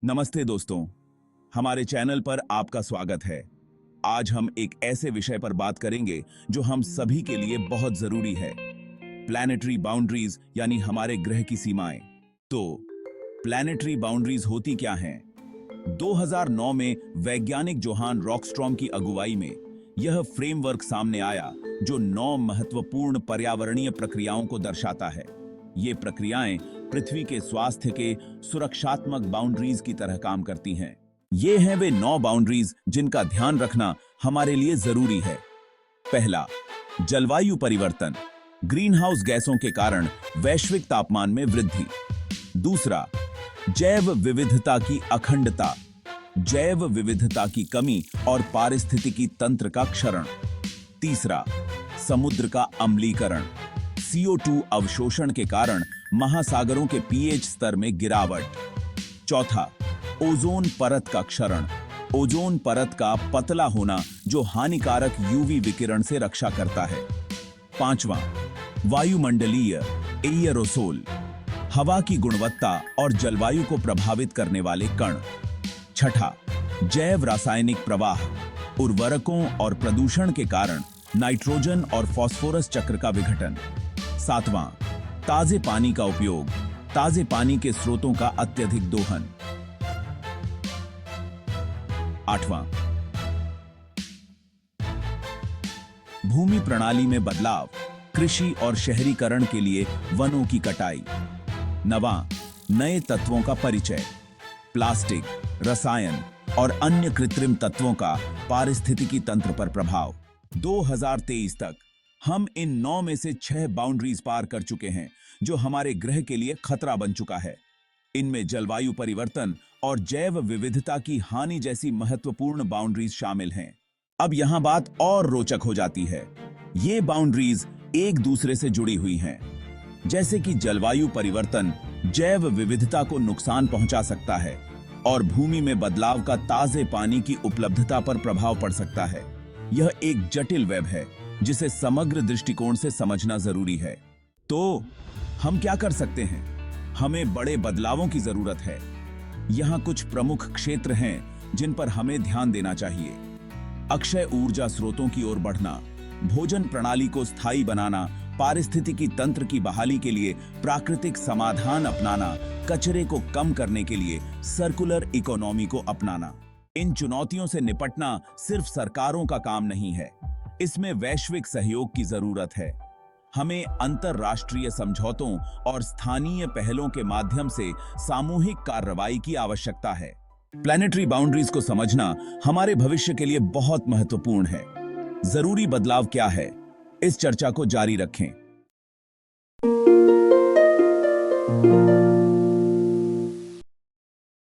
नमस्ते दोस्तों, हमारे चैनल पर आपका स्वागत है। आज हम एक ऐसे विषय पर बात करेंगे जो हम सभी के लिए बहुत जरूरी है, प्लैनेटरी बाउंड्रीज यानी हमारे ग्रह की सीमाएं। तो प्लैनेटरी बाउंड्रीज होती क्या हैं? 2009 में वैज्ञानिक जोहान रॉकस्ट्रॉम की अगुवाई में यह फ्रेमवर्क सामने आया जो 9 महत्वपूर्ण पर्यावरणीय प्रक्रियाओं को दर्शाता है। ये प्रक्रियाएं पृथ्वी के स्वास्थ्य के सुरक्षात्मक बाउंड्रीज की तरह काम करती हैं। ये हैं वे 9 बाउंड्रीज जिनका ध्यान रखना हमारे लिए जरूरी है। पहला, जलवायु परिवर्तन, ग्रीनहाउस गैसों के कारण वैश्विक तापमान में वृद्धि। दूसरा, जैव विविधता की अखंडता, जैव विविधता की कमी और पारिस्थितिकी तंत्र का क्षरण। तीसरा, समुद्र का अम्लीकरण, CO2 अवशोषण के कारण महासागरों के pH स्तर में गिरावट। चौथा, ओजोन परत का क्षरण, ओजोन परत का पतला होना जो हानिकारक UV विकिरण से रक्षा करता है। पांचवा, वायुमंडलीय एयरोसोल, हवा की गुणवत्ता और जलवायु को प्रभावित करने वाले कण। छठा, जैव रासायनिक प्रवाह, उर्वरकों और प्रदूषण के कारण नाइट्रोजन और फास्फोरस चक्र का विघटन। सातवां, ताजे पानी का उपयोग, ताजे पानी के स्रोतों का अत्यधिक दोहन। आठवां, भूमि प्रणाली में बदलाव, कृषि और शहरीकरण के लिए वनों की कटाई। नवां, नए तत्वों का परिचय, प्लास्टिक, रसायन और अन्य कृत्रिम तत्वों का पारिस्थितिकी तंत्र पर प्रभाव। 2023 तक हम इन 9 में से 6 बाउंड्रीज पार कर चुके हैं जो हमारे ग्रह के लिए खतरा बन चुका है। इनमें जलवायु परिवर्तन और जैव विविधता की हानि जैसी महत्वपूर्ण बाउंड्रीज शामिल हैं। अब यहां बात और रोचक हो जाती है। ये बाउंड्रीज एक दूसरे से जुड़ी हुई हैं। जैसे कि जलवायु परिवर्तन जैव विविधता को नुकसान पहुंचा सकता है और भूमि में बदलाव का ताजे पानी की उपलब्धता पर प्रभाव पड़ सकता है। यह एक जटिल वेब है जिसे समग्र दृष्टिकोण से समझना जरूरी है। तो हम क्या कर सकते हैं? हमें बड़े बदलावों की जरूरत है। यहाँ कुछ प्रमुख क्षेत्र हैं जिन पर हमें ध्यान देना चाहिए। अक्षय ऊर्जा स्रोतों की ओर बढ़ना, भोजन प्रणाली को स्थायी बनाना, पारिस्थितिकी तंत्र की बहाली के लिए प्राकृतिक समाधान अपनाना, कचरे को कम करने के लिए सर्कुलर इकोनॉमी को अपनाना। इन चुनौतियों से निपटना सिर्फ सरकारों का काम नहीं है, इसमें वैश्विक सहयोग की जरूरत है। हमें अंतरराष्ट्रीय समझौतों और स्थानीय पहलों के माध्यम से सामूहिक कार्रवाई की आवश्यकता है। प्लैनेटरी बाउंड्रीज को समझना हमारे भविष्य के लिए बहुत महत्वपूर्ण है। जरूरी बदलाव क्या है? इस चर्चा को जारी रखें।